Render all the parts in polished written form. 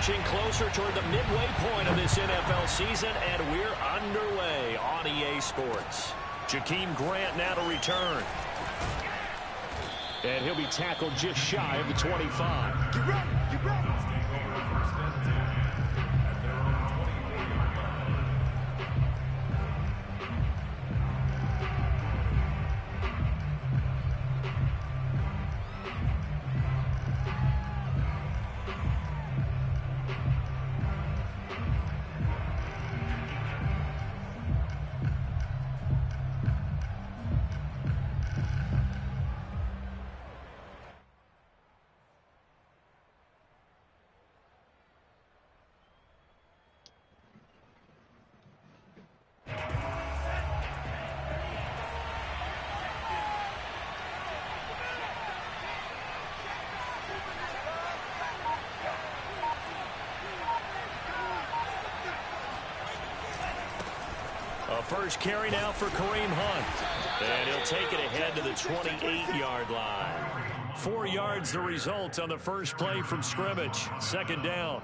inching closer toward the midway point of this NFL season, and we're underway on EA Sports. Jakeem Grant now to return. And he'll be tackled just shy of the 25. Get ready, get ready. First carry now for Kareem Hunt. And he'll take it ahead to the 28-yard line. 4 yards the result on the first play from scrimmage. Second down.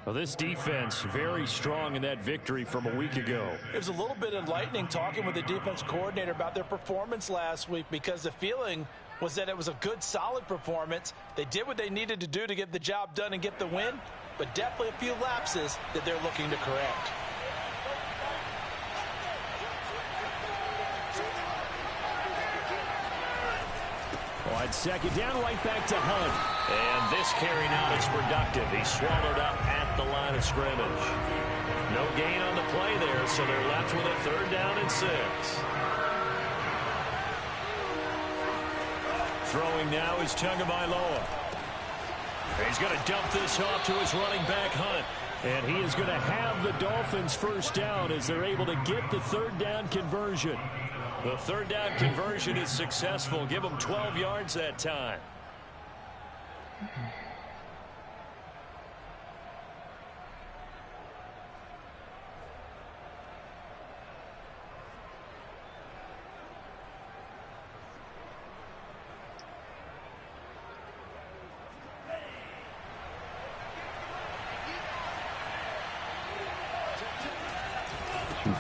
Well, this defense very strong in that victory from a week ago. It was a little bit enlightening talking with the defense coordinator about their performance last week, because the feeling was that it was a good, solid performance. They did what they needed to do to get the job done and get the win, but definitely a few lapses that they're looking to correct. On second down, right back to Hunt. And this carry now is productive. He's swallowed up at the line of scrimmage. No gain on the play there, so they're left with a 3rd down and 6. Throwing now is Tagovailoa. He's going to dump this off to his running back, Hunt. And he is going to have the Dolphins first down as they're able to get the 3rd down conversion. The 3rd down conversion is successful. Give them 12 yards that time.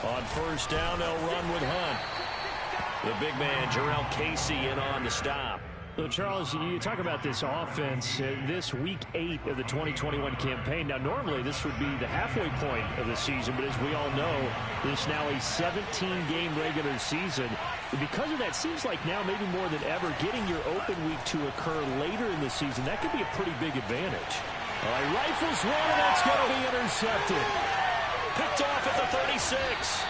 On first down, they'll run with Hunt. The big man, Jarrell Casey, in on the stop. So, Charles, you talk about this offense, this week 8 of the 2021 campaign. Now, normally this would be the halfway point of the season, but as we all know, this now a 17-game regular season. And because of that, seems like now maybe more than ever, getting your open week to occur later in the season, that could be a pretty big advantage. All right, rifles one, and that's going to be intercepted. Picked off at the 36.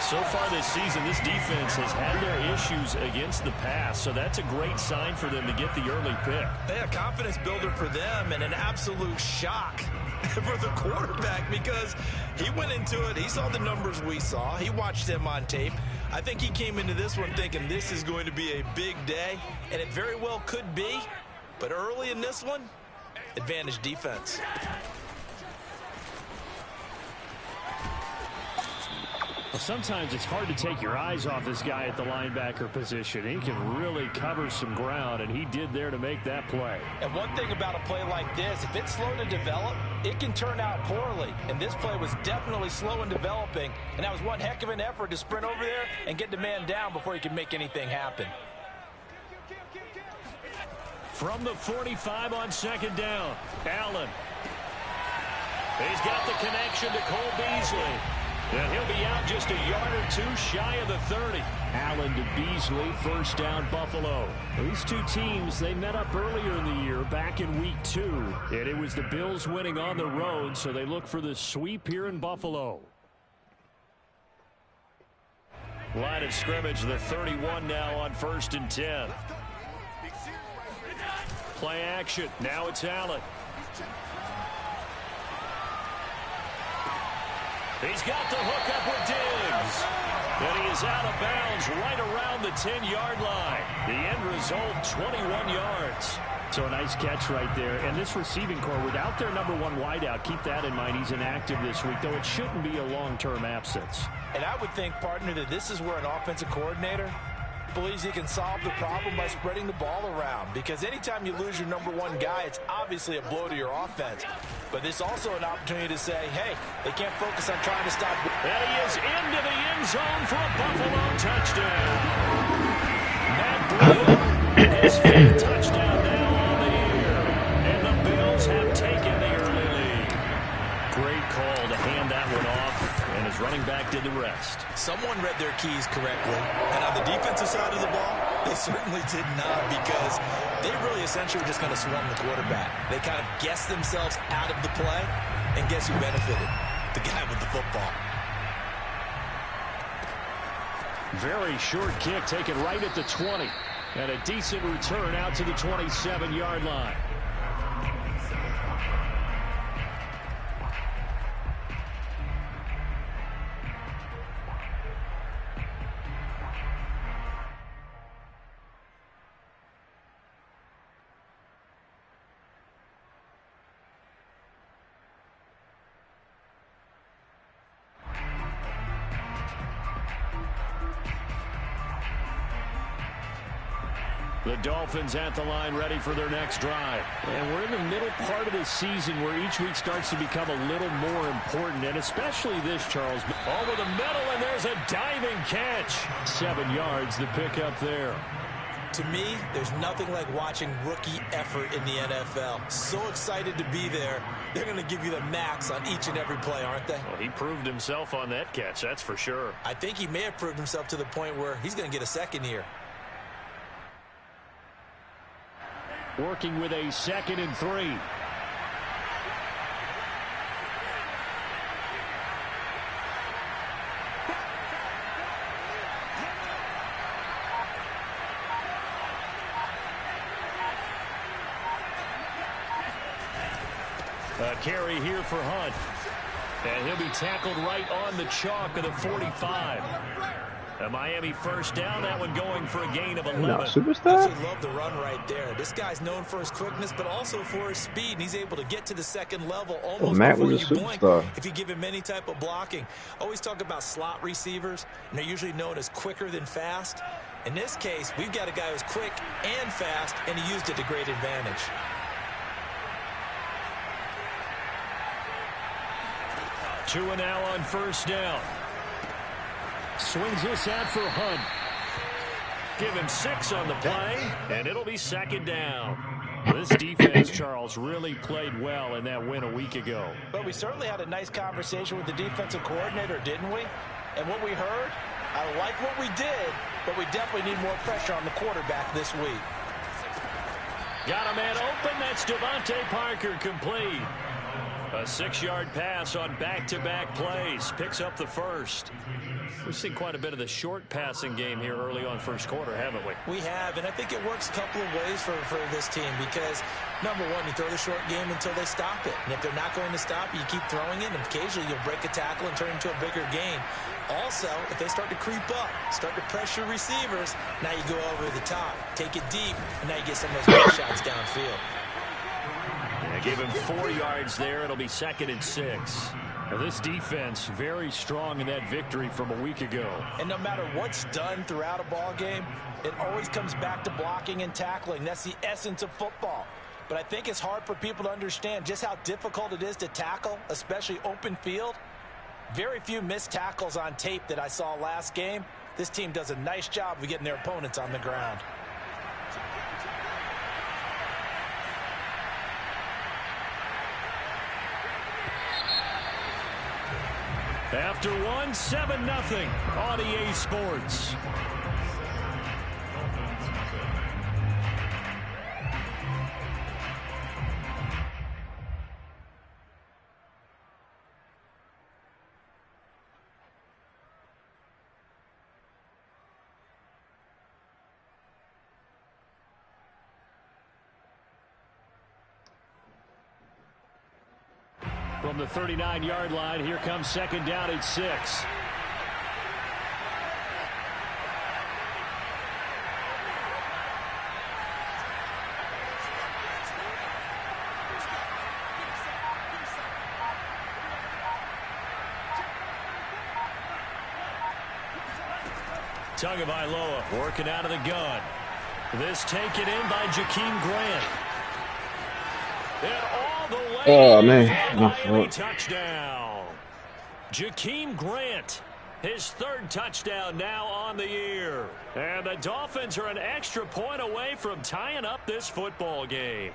So far this season, this defense has had their issues against the pass, so that's a great sign for them to get the early pick. Yeah, confidence builder for them, and an absolute shock for the quarterback, because he went into it, he saw the numbers we saw, he watched them on tape. I think he came into this one thinking this is going to be a big day, and it very well could be, but early in this one, advantage defense. Well, sometimes it's hard to take your eyes off this guy at the linebacker position. He can really cover some ground, and he did there to make that play. And one thing about a play like this, if it's slow to develop, it can turn out poorly. And this play was definitely slow in developing, and that was one heck of an effort to sprint over there and get the man down before he could make anything happen. From the 45 on second down, Allen. He's got the connection to Cole Beasley. And he'll be out just a yard or two shy of the 30. Allen to Beasley, first down Buffalo. These two teams, they met up earlier in the year, back in week 2. And it was the Bills winning on the road, so they look for the sweep here in Buffalo. Line of scrimmage, the 31 now on 1st and 10. Play action, now it's Allen. He's got the hook up with Diggs. And he is out of bounds right around the 10-yard line. The end result, 21 yards. So a nice catch right there. And this receiving core, without their number 1 wideout, keep that in mind. He's inactive this week, though it shouldn't be a long-term absence. And I would think, partner, that this is where an offensive coordinator Believes he can solve the problem by spreading the ball around, because anytime you lose your #1 guy, it's obviously a blow to your offense. But this is also an opportunity to say, hey, they can't focus on trying to stop. And he is into the end zone for a Buffalo touchdown. Matt Breida, his 5th touchdown now on the year. And the Bills have taken the early lead. Great call to hand that one off, and his running back did the rest. Someone read their keys correctly, and on the defensive side of the ball, they certainly did not, because they really essentially were just going to swarm the quarterback. They kind of guessed themselves out of the play, and guess who benefited? The guy with the football. Very short kick taken right at the 20, and a decent return out to the 27-yard line. The Dolphins at the line, ready for their next drive. And we're in the middle part of the season where each week starts to become a little more important, and especially this, Charles. Over the middle, and there's a diving catch. 7 yards, the pickup there. To me, there's nothing like watching rookie effort in the NFL. So excited to be there. They're going to give you the max on each and every play, aren't they? Well, he proved himself on that catch, that's for sure. I think he may have proved himself to the point where he's going to get a second here. Working with a 2nd and 3. A carry here for Hunt. And he'll be tackled right on the chalk of the 45. A Miami first down, that one going for a gain of 11. Superstar? I love the run right there. This guy's known for his quickness, but also for his speed. And he's able to get to the second level almost Matt before was a you blink superstar. if you give him any type of blocking. Always talk about slot receivers, and they're usually known as quicker than fast. In this case, we've got a guy who's quick and fast, and he used it to great advantage. Tua now on first down. Swings this out for Hunt. Give him 6 on the play, and it'll be 2nd down. This defense, Charles, really played well in that win a week ago. But we certainly had a nice conversation with the defensive coordinator, didn't we? And what we heard, I like what we did, but we definitely need more pressure on the quarterback this week. Got a man open. That's Devontae Parker, complete. A 6-yard pass on back-to-back plays. Picks up the first. We've seen quite a bit of the short passing game here early on first quarter, haven't we? We have, and I think it works a couple of ways for this team because, number one, you throw the short game until they stop it. And if they're not going to stop it, you keep throwing it, and occasionally you'll break a tackle and turn it into a bigger gain. Also, if they start to creep up, start to pressure receivers, now you go over the top, take it deep, and now you get some of those big shots downfield. Yeah, give him 4 yards there. It'll be 2nd and 6. Now, this defense very strong in that victory from a week ago. And no matter what's done throughout a ball game, it always comes back to blocking and tackling. That's the essence of football. But I think it's hard for people to understand just how difficult it is to tackle, especially open field. Very few missed tackles on tape that I saw last game. This team does a nice job of getting their opponents on the ground. After one, 7-0 on EA Sports. From the 39-yard line, here comes 2nd down at 6. Tagovailoa working out of the gun. This taken in by Jakeem Grant. And all the way Oh, man. for a My Miami fault. touchdown. Jakeem Grant, his third touchdown now on the year. And the Dolphins are an extra point away from tying up this football game.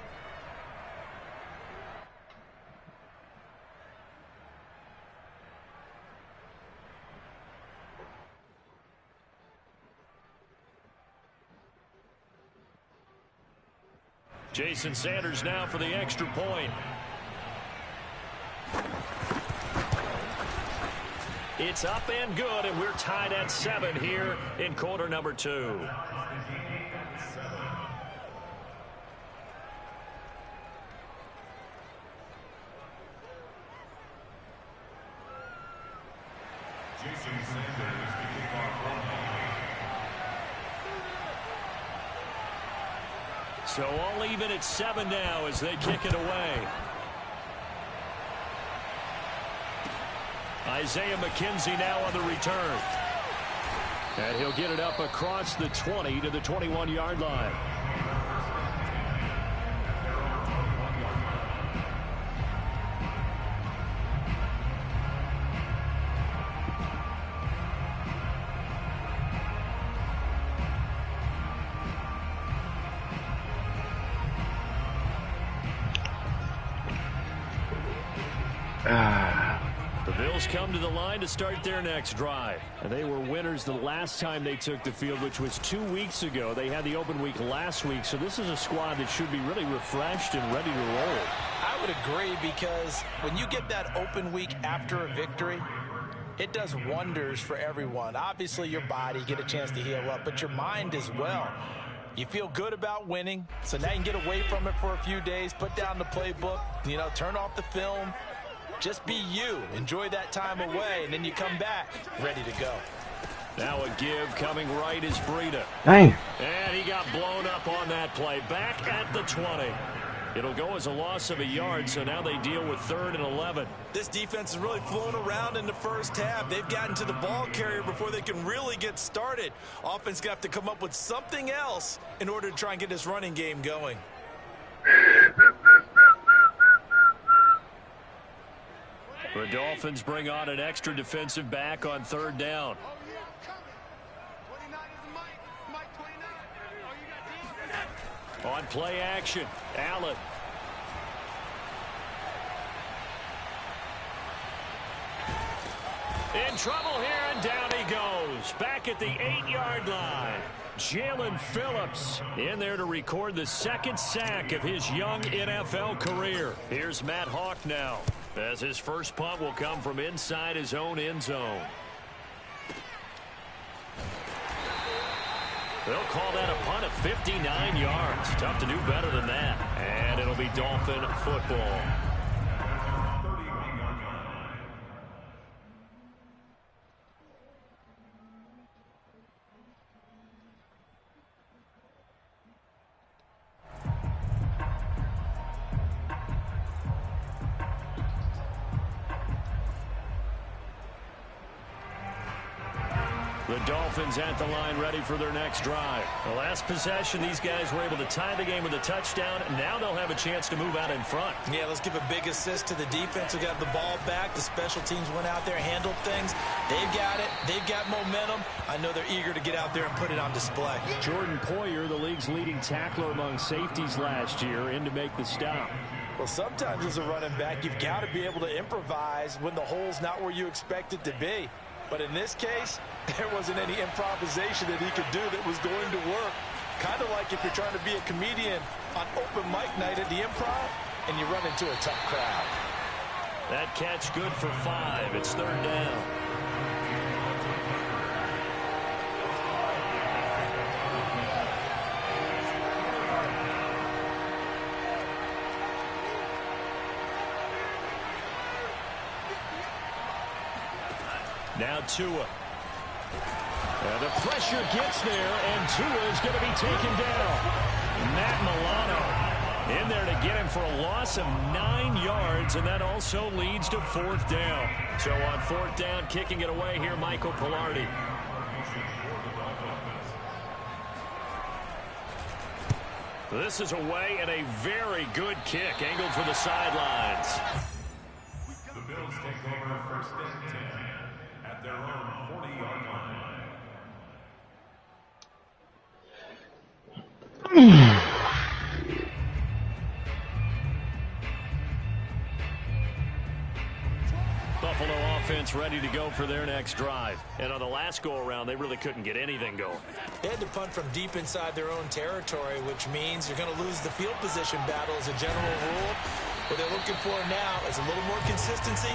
Jason Sanders now for the extra point. It's up and good, and we're tied at 7 here in quarter number 2. So all even at 7 now as they kick it away. Isaiah McKenzie now on the return. And he'll get it up across the 20 to the 21-yard line. The Bills come to the line to start their next drive. And they were winners the last time they took the field, which was 2 weeks ago. They had the open week last week, so this is a squad that should be really refreshed and ready to roll. I would agree, because when you get that open week after a victory, it does wonders for everyone. Obviously, your body, get a chance to heal up, but your mind as well. You feel good about winning, so now you can get away from it for a few days, put down the playbook, turn off the film. Just be you. Enjoy that time away, and then you come back ready to go. Now a give coming right is Breida. Dang. And he got blown up on that play. Back at the 20. It'll go as a loss of a yard, so now they deal with 3rd and 11. This defense is really flown around in the first half. They've gotten to the ball carrier before they can really get started. Offense got to come up with something else in order to try and get this running game going. The Dolphins bring on an extra defensive back on 3rd down. On play action, Allen. In trouble here, and down he goes. Back at the 8-yard line. Jalen Phillips in there to record the 2nd sack of his young NFL career. Here's Matt Hawk now, as his first punt will come from inside his own end zone. They'll call that a punt of 59 yards. Tough to do better than that. And it'll be Dolphin football. The Dolphins at the line ready for their next drive. The last possession, these guys were able to tie the game with a touchdown. Now they'll have a chance to move out in front. Yeah, let's give a big assist to the defense who got the ball back. The special teams went out there, handled things. They've got it. They've got momentum. I know they're eager to get out there and put it on display. Jordan Poyer, the league's leading tackler among safeties last year, in to make the stop. Well, sometimes as a running back, you've got to be able to improvise when the hole's not where you expect it to be. But in this case, there wasn't any improvisation that he could do that was going to work. Kind of like if you're trying to be a comedian on open mic night at the Improv and you run into a tough crowd. That catch good for 5. It's 3rd down. Now Tua. And the pressure gets there, and Tua is going to be taken down. Matt Milano in there to get him for a loss of 9 yards, and that also leads to 4th down. So on 4th down, kicking it away here, Michael Pilardi. This is away and a very good kick angled for the sidelines. The Bills take over first and 10 at their own 40-yard line. Buffalo offense ready to go for their next drive. And on the last go-around, they really couldn't get anything going. They had to punt from deep inside their own territory, which means you're going to lose the field position battle as a general rule. What they're looking for now is a little more consistency,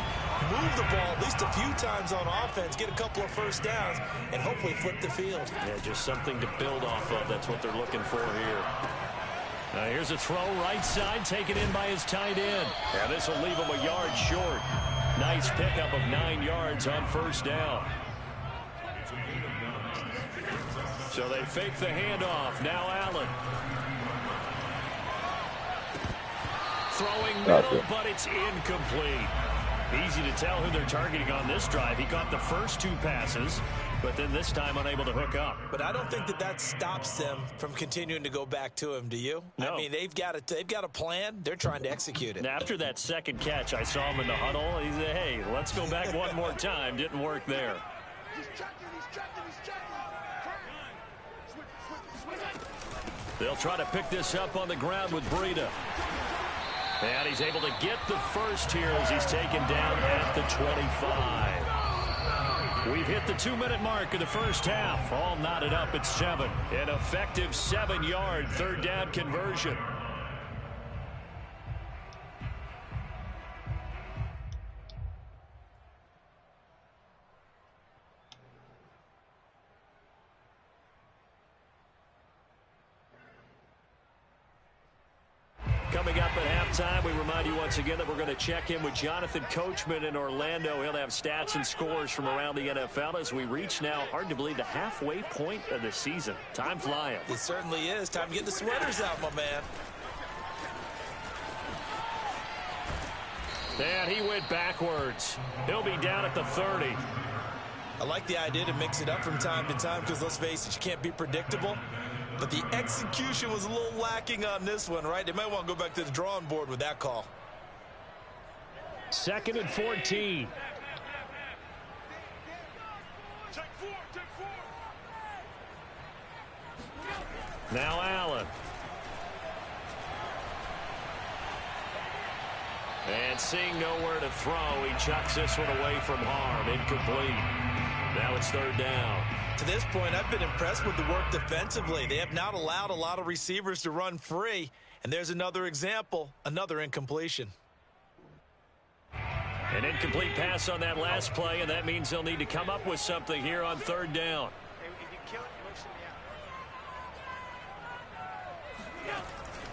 move the ball at least a few times on offense, get a couple of first downs, and hopefully flip the field. Yeah, just something to build off of. That's what they're looking for here. Now here's a throw right side, taken in by his tight end. Yeah, this will leave him a yard short. Nice pickup of 9 yards on first down. So they fake the handoff. Now Allen. Throwing middle, but it's incomplete. Easy to tell who they're targeting on this drive. He caught the first 2 passes, but then this time unable to hook up. But I don't think that stops them from continuing to go back to him, do you? No. I mean, they've got a plan. They're trying to execute it. After that second catch, I saw him in the huddle. He said, hey, let's go back one more time. Didn't work there. They'll try to pick this up on the ground with Breida. And he's able to get the first here as he's taken down at the 25. We've hit the 2-minute mark of the first half. All knotted up at 7. An effective 7-yard third down conversion. Coming up at halftime, we remind you once again that we're going to check in with Jonathan Coachman in Orlando. He'll have stats and scores from around the NFL as we reach now, hard to believe, the halfway point of the season. Time flying. It certainly is. Time to get the sweaters out, my man. And he went backwards. He'll be down at the 30. I like the idea to mix it up from time to time because, let's face it, you can't be predictable. But the execution was a little lacking on this one, right? They might want to go back to the drawing board with that call. 2nd and 14. Now Allen. And seeing nowhere to throw, he chucks this one away from harm. Incomplete. Now it's 3rd down. To this point, I've been impressed with the work defensively. They have not allowed a lot of receivers to run free. And there's another example, another incompletion. An incomplete pass on that last play, and that means they'll need to come up with something here on 3rd down.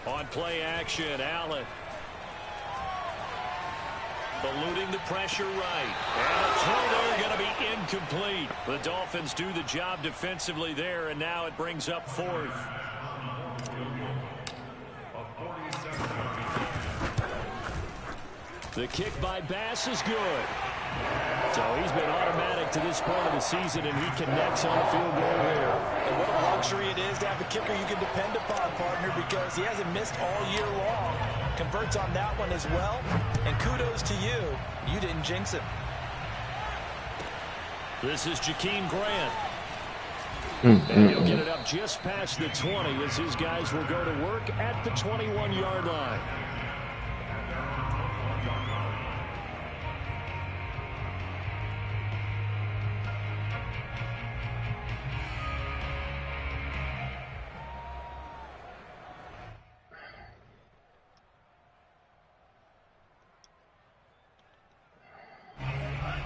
On play action, Allen. Eluding the pressure right. And a throw there going to be incomplete. The Dolphins do the job defensively there, and now it brings up 4th. The kick by Bass is good. So he's been automatic to this point of the season, and he connects on the field goal here. And what a luxury it is to have a kicker you can depend upon, partner, because he hasn't missed all year long. Converts on that one as well. And kudos to you. You didn't jinx him. This is Jakeem Grant. And he'll get it up just past the 20 as his guys will go to work at the 21-yard line.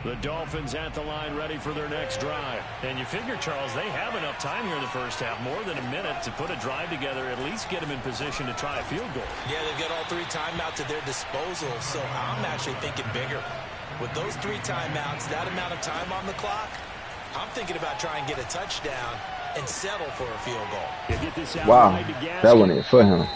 The Dolphins at the line ready for their next drive. And you figure, Charles, they have enough time here in the first half, more than a minute, to put a drive together, at least get them in position to try a field goal. Yeah, they've got all 3 timeouts at their disposal, so I'm actually thinking bigger. With those 3 timeouts, that amount of time on the clock, I'm thinking about trying to get a touchdown and settle for a field goal. Get this out wow, that one ain't for him.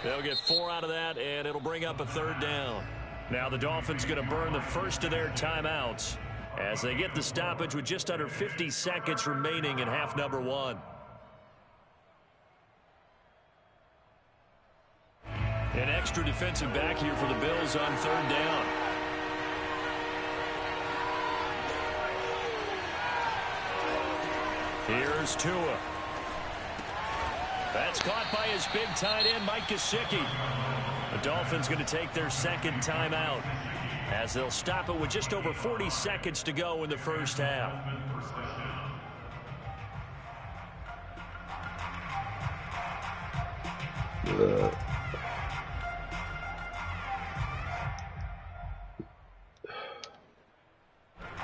They'll get 4 out of that, and it'll bring up a 3rd down. Now the Dolphins going to burn the first of their timeouts as they get the stoppage with just under 50 seconds remaining in half number 1. An extra defensive back here for the Bills on third down. Here's Tua. That's caught by his big tight end, Mike Gesicki. The Dolphins going to take their second timeout as they'll stop it with just over 40 seconds to go in the first half.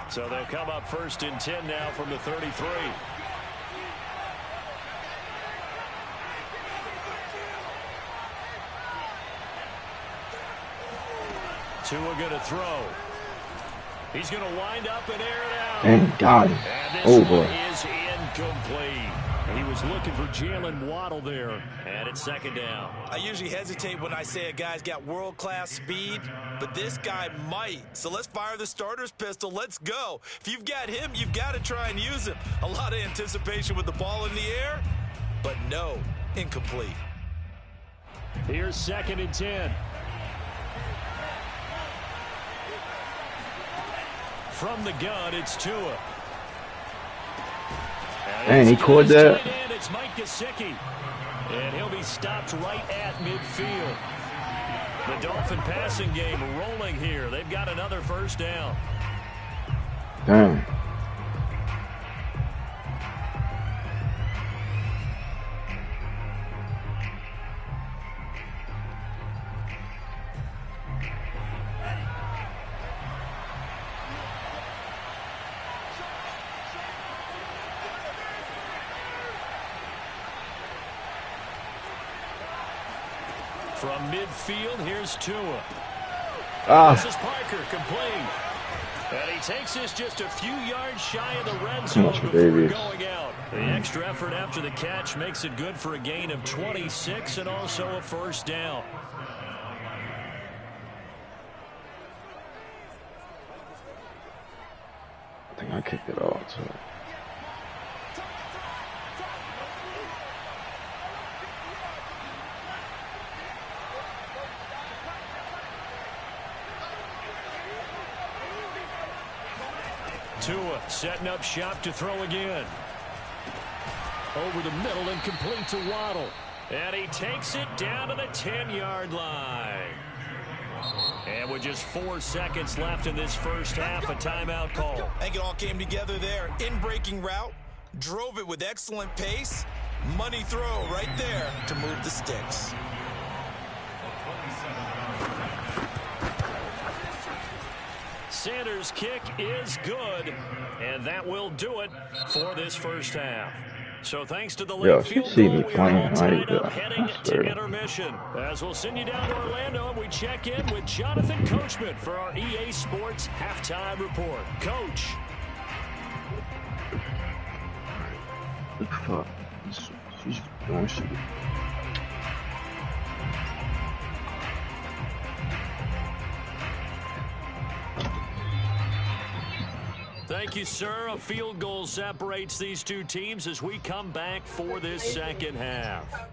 So they'll come up first and 10 now from the 33. Tua going to throw. He's going to wind up and air it out. And got it. And this Oh, boy. one is incomplete. He was looking for Jalen Waddle there, and it's second down. I usually hesitate when I say a guy's got world-class speed, but this guy might. So let's fire the starter's pistol. Let's go. If you've got him, you've got to try and use him. A lot of anticipation with the ball in the air, but no, incomplete. Here's second and 10. From the gun, it's Tua. And he caught that. It's Mike Gesicki. And he'll be stopped right at midfield. The Dolphin passing game rolling here. They've got another first down. Damn. From midfield, here's Tua. Ah. This is Parker, complete. And he takes this just a few yards shy of the red zone before going out. The extra effort after the catch makes it good for a gain of 26 and also a first down. I think I kicked it off, so. Tua setting up shop to throw again. Over the middle and complete to Waddle. And he takes it down to the 10-yard line. And with just 4 seconds left in this first half, a timeout call. I think it all came together there. In-breaking route, drove it with excellent pace. Money throw right there to move the sticks. Sanders' kick is good, and that will do it for this first half. So thanks to the late field goal, we are all tied up heading to intermission. As we'll send you down to Orlando, and we check in with Jonathan Coachman for our EA Sports Halftime Report. Coach. Fuck. She's doing shit. Thank you, sir. A field goal separates these two teams as we come back for this second half.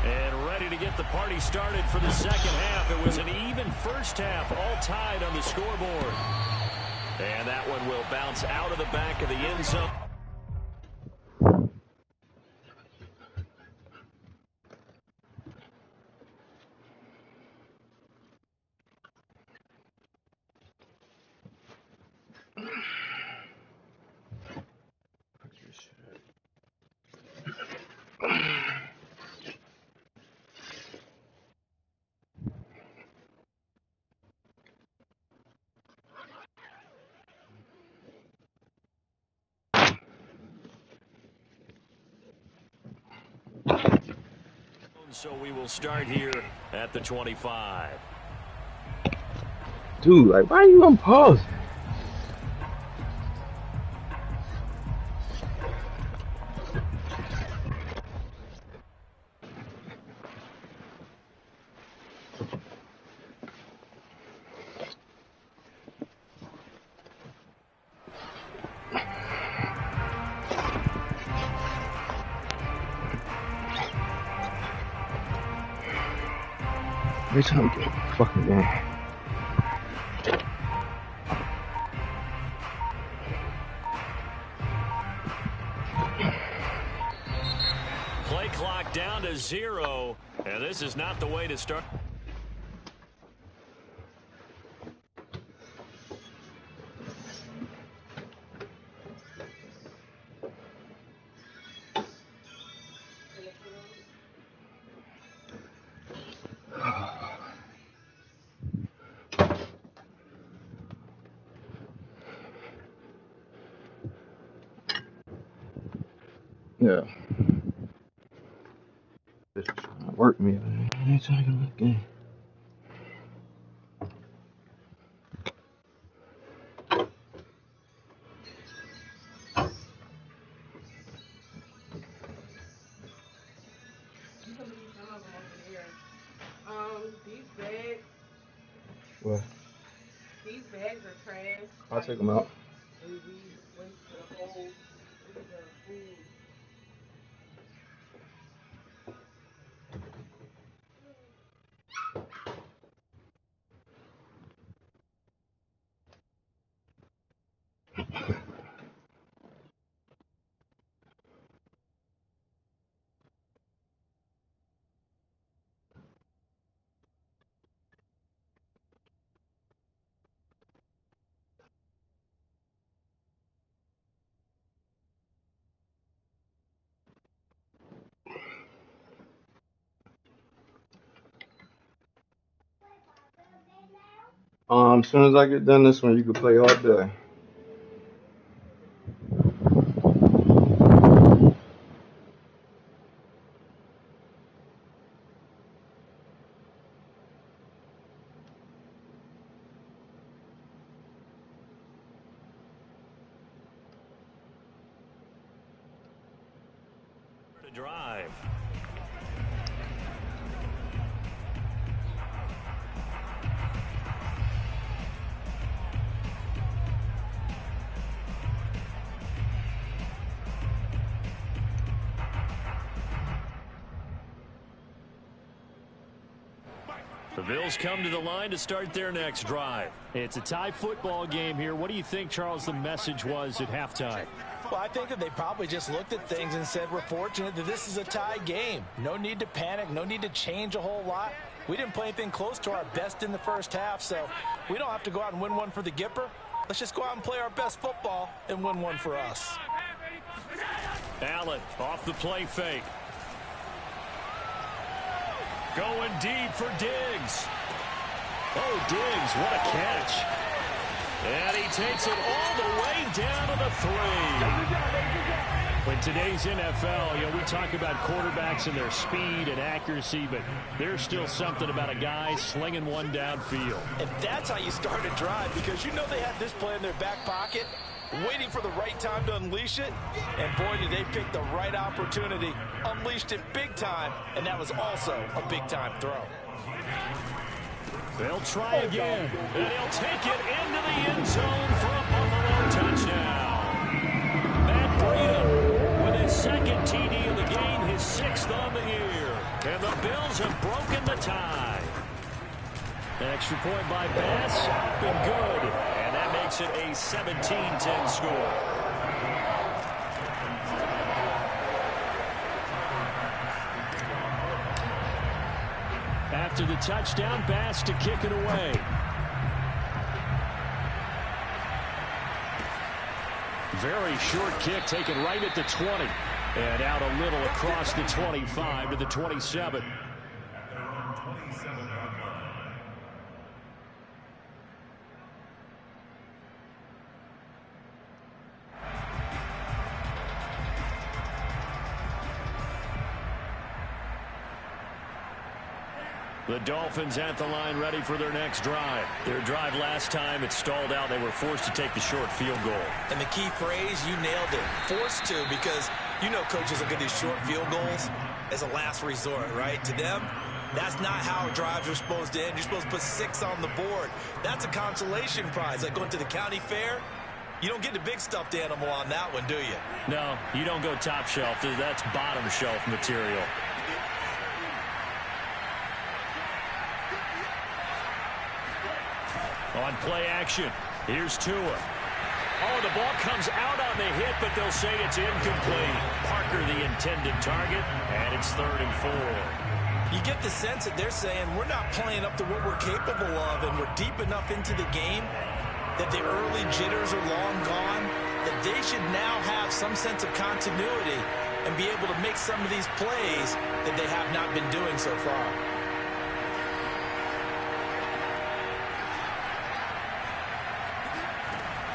And ready to get the party started for the second half. It was an even first half, all tied on the scoreboard. And that one will bounce out of the back of the end zone. So we will start here at the 25. Dude, like, why are you on pause? Every time we get fucking game. Play clock down to 0, and this is not the way to start. Yeah. Just trying to work me, man. Every time I get a game. These bags. What? These bags are trash. I'll take them out. And we went to the whole. Look at the food. As soon as I get done this one, you can play all day. To drive. The Bills come to the line to start their next drive. It's a tie football game here. What do you think, Charles, the message was at halftime? Well, I think that they probably just looked at things and said, we're fortunate that this is a tie game. No need to panic. No need to change a whole lot. We didn't play anything close to our best in the first half, so we don't have to go out and win one for the Gipper. Let's just go out and play our best football and win one for us. Allen off the play fake. Going deep for Diggs. Oh, Diggs, what a catch. And he takes it all the way down to the 3. In today's NFL, we talk about quarterbacks and their speed and accuracy, but there's still something about a guy slinging one downfield. And that's how you start a drive, because you know they had this play in their back pocket, waiting for the right time to unleash it. And boy, did they pick the right opportunity. Unleashed it big time, and that was also a big-time throw. They'll try again, and he'll take it into the end zone for a Buffalo touchdown. Matt Breida with his second TD of the game, his 6th on the year. And the Bills have broken the tie. An extra point by Bass, up and good. And that makes it a 17-10 score. After the touchdown, Bass to kick it away. Very short kick taken right at the 20. And out a little across the 25 to the 27. The Dolphins at the line, ready for their next drive. Their drive last time, it stalled out. They were forced to take the short field goal. And the key phrase, you nailed it. Forced to, because you know coaches look at these short field goals as a last resort, right? To them, that's not how drives are supposed to end. You're supposed to put 6 on the board. That's a consolation prize, like going to the county fair. You don't get the big stuffed animal on that one, do you? No, you don't go top shelf. That's bottom shelf material. On play action, here's Tua. Oh, the ball comes out on the hit, but they'll say it's incomplete. Parker the intended target, and it's 3rd and 4. You get the sense that they're saying we're not playing up to what we're capable of, and we're deep enough into the game that the early jitters are long gone, that they should now have some sense of continuity and be able to make some of these plays that they have not been doing so far.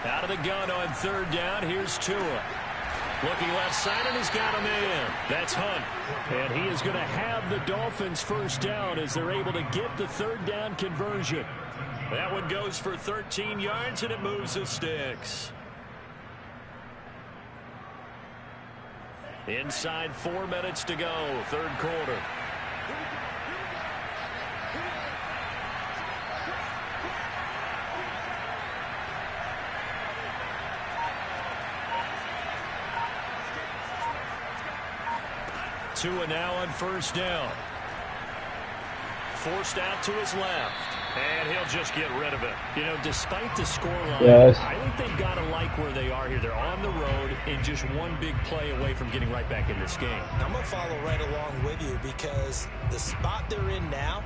Out of the gun on 3rd down, here's Tua. Looking left side, and he's got him in. That's Hunt. And he is going to have the Dolphins first down as they're able to get the 3rd down conversion. That one goes for 13 yards, and it moves the sticks. Inside 4 minutes to go, 3rd quarter. Tua now on 1st down. Forced out to his left. And he'll just get rid of it. You know, despite the scoreline, Yes. I think they've got to like where they are here. They're on the road and just one big play away from getting right back in this game. I'm going to follow right along with you because the spot they're in now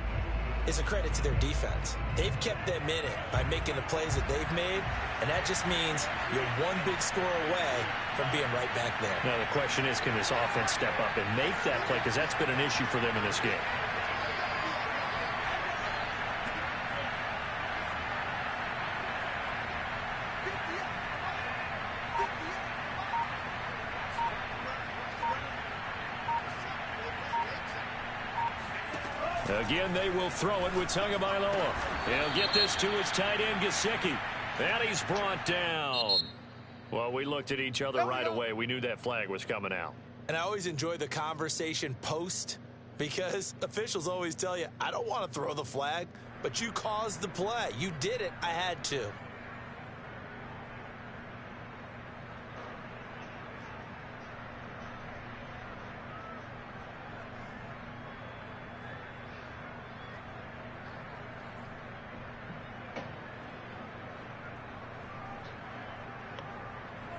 is a credit to their defense. They've kept them in it by making the plays that they've made, and that just means you're one big score away from being right back there. Now, the question is, can this offense step up and make that play? Because that's been an issue for them in this game. Again, they will throw it with Tagovailoa. He'll get this to his tight end, Gesicki. And he's brought down. Well, we looked at each other right away. We knew that flag was coming out. And I always enjoy the conversation post because officials always tell you, I don't want to throw the flag, but you caused the play. You did it. I had to.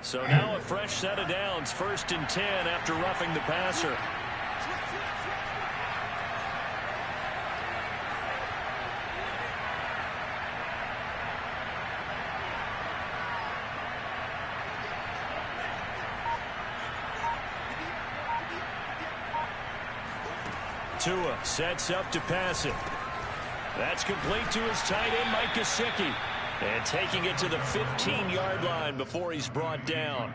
So now a fresh set of downs, 1st and 10 after roughing the passer. Tua sets up to pass it. That's complete to his tight end, Mike Gesicki. And taking it to the 15-yard line before he's brought down.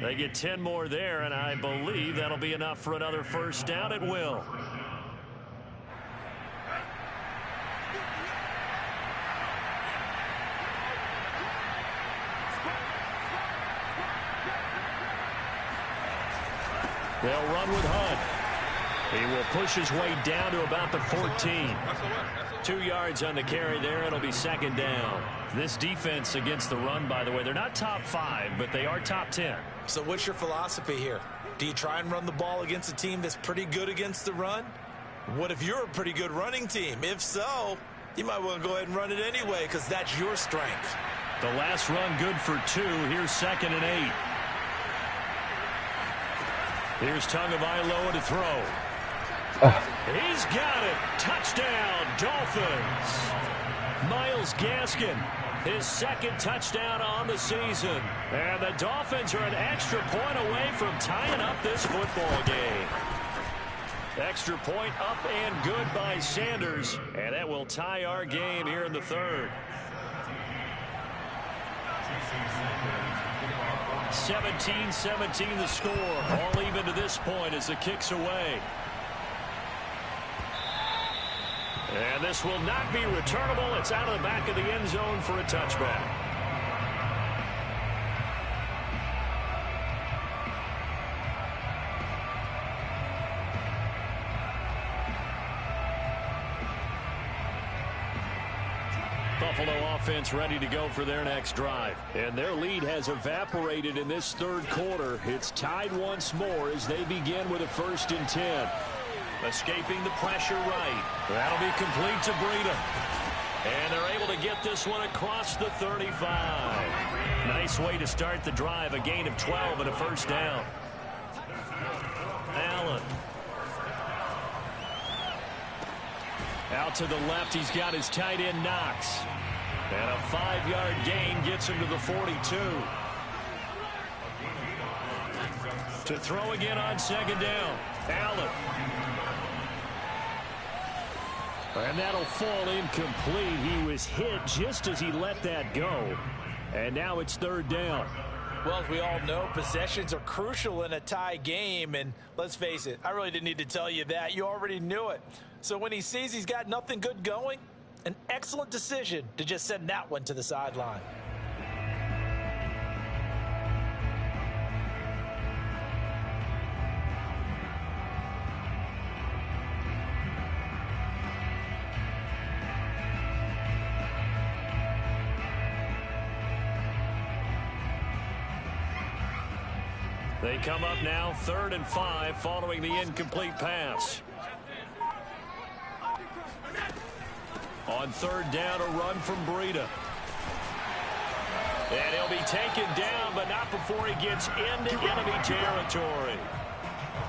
They get 10 more there, and I believe that'll be enough for another first down. It will. They'll run with Hunt. He will push his way down to about the 14. 2 yards on the carry there. It'll be 2nd down. This defense against the run, by the way, they're not top 5, but they are top 10. So what's your philosophy here? Do you try and run the ball against a team that's pretty good against the run? What if you're a pretty good running team? If so, you might want to go ahead and run it anyway because that's your strength. The last run good for 2. Here's 2nd and 8. Here's Tagovailoa to throw. He's got it. Touchdown, Dolphins. Myles Gaskin, his 2nd touchdown on the season. And the Dolphins are an extra point away from tying up this football game. Extra point up and good by Sanders. And that will tie our game here in the 3rd. 17-17 the score. All even to this point as the kick's away. And this will not be returnable. It's out of the back of the end zone for a touchback. Buffalo offense ready to go for their next drive. And their lead has evaporated in this 3rd quarter. It's tied once more as they begin with a 1st and 10. Escaping the pressure right. That'll be complete to Breida. And they're able to get this one across the 35. Nice way to start the drive. A gain of 12 and a first down. Allen. Out to the left, he's got his tight end Knox. And a 5-yard gain gets him to the 42. To throw again on second down. Allen. And that'll fall incomplete. He was hit just as he let that go. And now it's third down. Well, as we all know, possessions are crucial in a tie game. And let's face it, I really didn't need to tell you that. You already knew it. So when he sees he's got nothing good going, an excellent decision to just send that one to the sideline. They come up now 3rd and 5 following the incomplete pass. On third down, a run from Breida. And he'll be taken down, but not before he gets into enemy territory.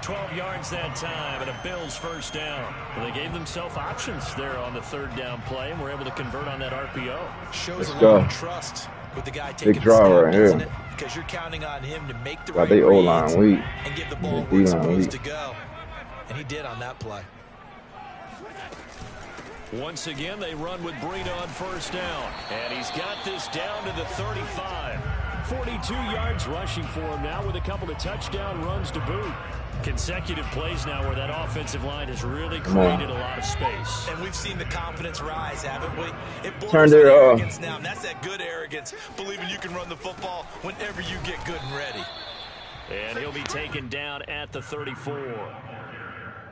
12 yards that time, and a Bills first down. Well, they gave themselves options there on the third down play, and were able to convert on that RPO. Shows a little trust with the guy taking big draw right here. Because you're counting on him to make the Got right they O-line reads weak. and give the ball where it's supposed to go. And he did on that play. Once again, they run with Breida on first down. And he's got this down to the 35. 42 yards rushing for him now with a couple of touchdown runs to boot. Consecutive plays now where that offensive line has really created a lot of space. And we've seen the confidence rise, haven't we? It Turned it arrogance now, and that's that good arrogance, believing you can run the football whenever you get good and ready. And he'll be taken down at the 34.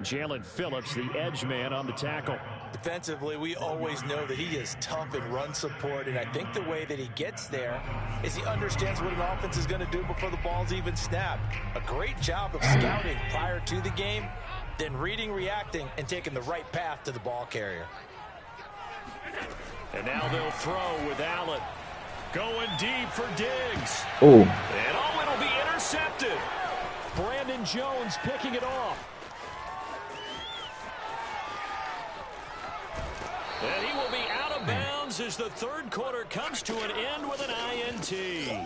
Jalen Phillips, the edge man on the tackle. Defensively, we always know that he is tough in run support, and I think the way that he gets there is he understands what an offense is going to do before the ball's even snapped. A great job of scouting prior to the game, then reading, reacting, and taking the right path to the ball carrier. And now they'll throw with Allen. Going deep for Diggs. Oh. And it'll be intercepted. Brandon Jones picking it off. And he will be out of bounds as the third quarter comes to an end with an INT.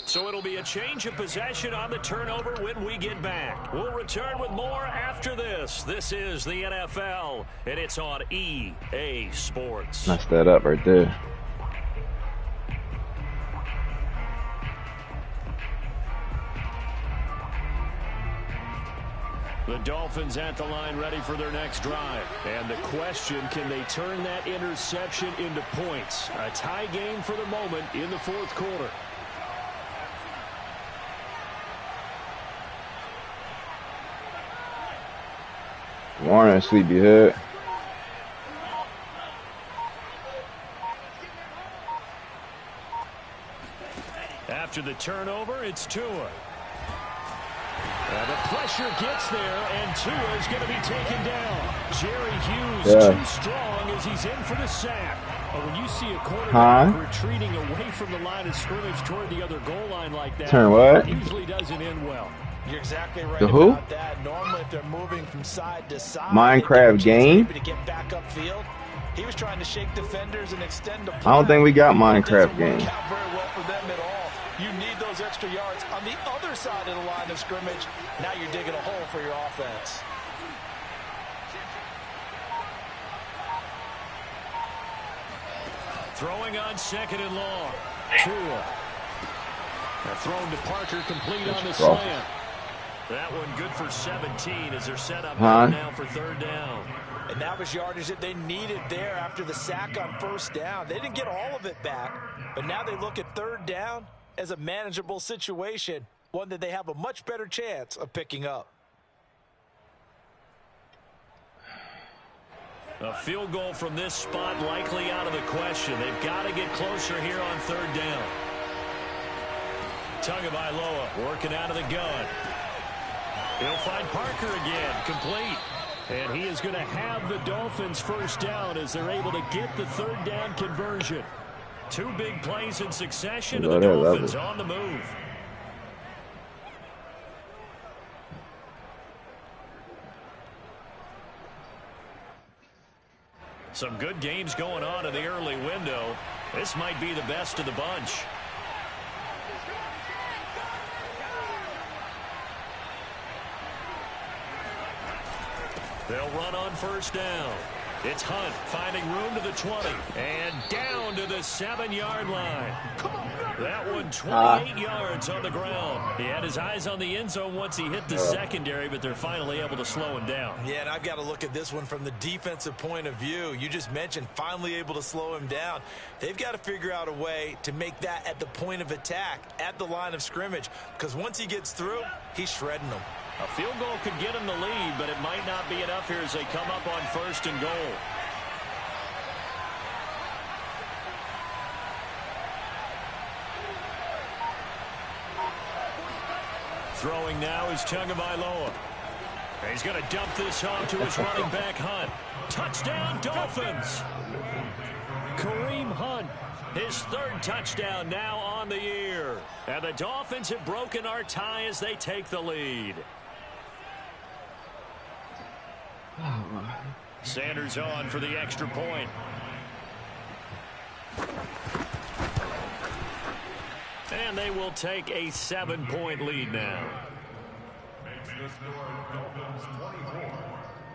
So it'll be a change of possession on the turnover when we get back. We'll return with more after this. This is the NFL, and it's on EA Sports. Messed that up right there. The Dolphins at the line ready for their next drive. And the question, can they turn that interception into points? A tie game for the moment in the fourth quarter. Warner, sleepyhead. After the turnover, it's Tua. And the pressure gets there, and Tua is going to be taken down. Jerry Hughes too strong as he's in for the sack. But when you see a quarterback retreating away from the line of scrimmage toward the other goal line like that, it usually doesn't end well. You're exactly right about that. Normally, if they're moving from side to side, Minecraft game. To get back upfield, he was trying to shake defenders and extend the play. I don't think we got Minecraft game. It doesn't work out very well for them at all. You need those extra yards on the other side of the line of scrimmage. Now you're digging a hole for your offense. Throwing on second and long. Tua. Thrown to Parker, complete on the slant. That one good for 17 as they're set up now for third down. And that was yardage that they needed there after the sack on first down. They didn't get all of it back, but now they look at third down as a manageable situation, one that they have a much better chance of picking up. A field goal from this spot likely out of the question. They've got to get closer here on third down. Tagovailoa working out of the gun. He'll find Parker again, complete. And he is going to have the Dolphins first down as they're able to get the third down conversion. 2 big plays in succession, and the Dolphins on the move. Some good games going on in the early window. This might be the best of the bunch. They'll run on first down. It's Hunt finding room to the 20 and down to the 7-yard line. That one 28 yards on the ground. He had his eyes on the end zone once he hit the secondary, but they're finally able to slow him down. Yeah, and I've got to look at this one from the defensive point of view. You just mentioned finally able to slow him down. They've got to figure out a way to make that at the point of attack, at the line of scrimmage, because once he gets through, he's shredding them. A field goal could get him the lead, but it might not be enough here as they come up on first and goal. Throwing now is Tagovailoa. He's going to dump this off to his running back, Hunt. Touchdown, Dolphins! Kareem Hunt, his 3rd touchdown now on the year. And the Dolphins have broken our tie as they take the lead. Sanders on for the extra point. And they will take a 7-point lead now. Makes the score Dolphins 24,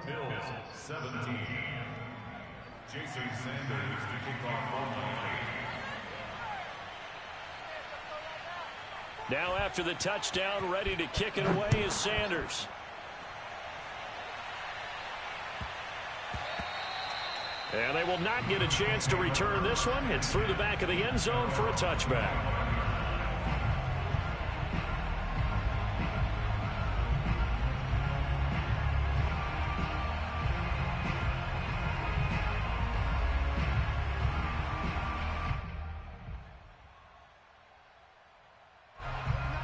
Bills 17. Jason Sanders to kick off on the line. Now after the touchdown, ready to kick it away is Sanders. And they will not get a chance to return this one. It's through the back of the end zone for a touchback.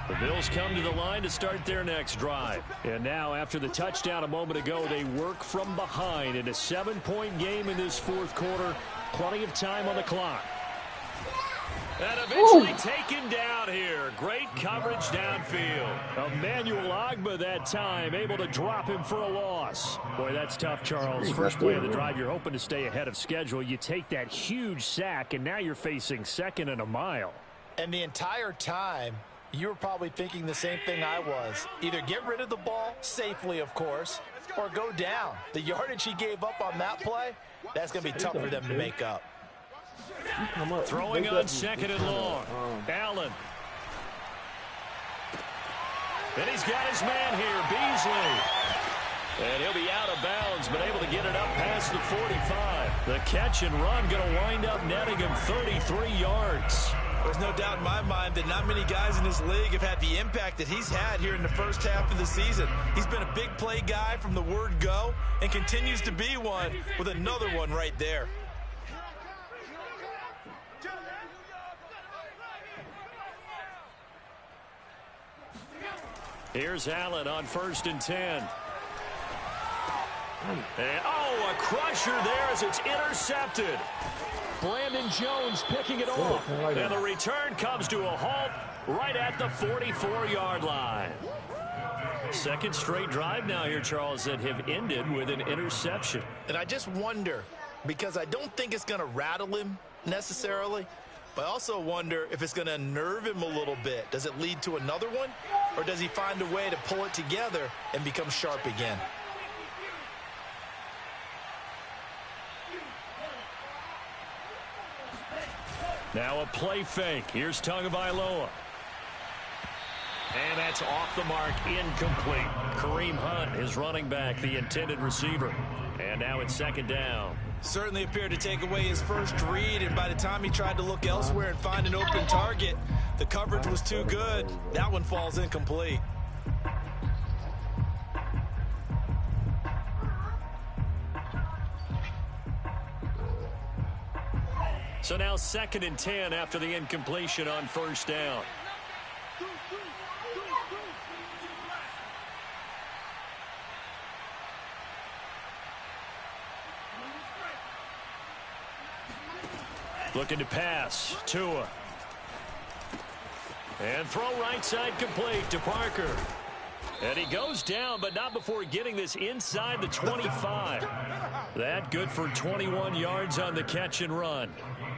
The Bills come to the line to start their next drive. And now, after the touchdown a moment ago, they work from behind in a 7-point game in this 4th quarter. Plenty of time on the clock. And eventually taken down here. Great coverage downfield. Emmanuel Ogbah that time, able to drop him for a loss. Boy, that's tough, Charles. First play of the drive, you're hoping to stay ahead of schedule. You take that huge sack, and now you're facing 2nd and a mile. And the entire time, you were probably thinking the same thing I was. Either get rid of the ball, safely of course, or go down. The yardage he gave up on that play, that's going to be tough for them to make up. Throwing on 2nd and long. Allen. And he's got his man here, Beasley. And he'll be out of bounds, but able to get it up past the 45. The catch and run going to wind up netting him 33 yards. There's no doubt in my mind that not many guys in this league have had the impact that he's had here in the first half of the season. He's been a big play guy from the word go and continues to be one with another one right there. Here's Allen on 1st and 10. And, a crusher there as it's intercepted. Brandon Jones picking it off. And the return comes to a halt right at the 44-yard line. 2nd straight drive now here, Charles, that have ended with an interception. And I just wonder, because I don't think it's going to rattle him necessarily, but I also wonder if it's going to unnerve him a little bit. Does it lead to another one? Or does he find a way to pull it together and become sharp again? Now a play fake. Here's Tagovailoa. And that's off the mark, incomplete. Kareem Hunt, his running back, the intended receiver. And now it's 2nd down. Certainly appeared to take away his first read, and by the time he tried to look elsewhere and find an open target, the coverage was too good. That one falls incomplete. So now 2nd and 10 after the incompletion on 1st down. Looking to pass. Tua. And throw right side complete to Parker. And he goes down, but not before getting this inside the 25. That good for 21 yards on the catch and run.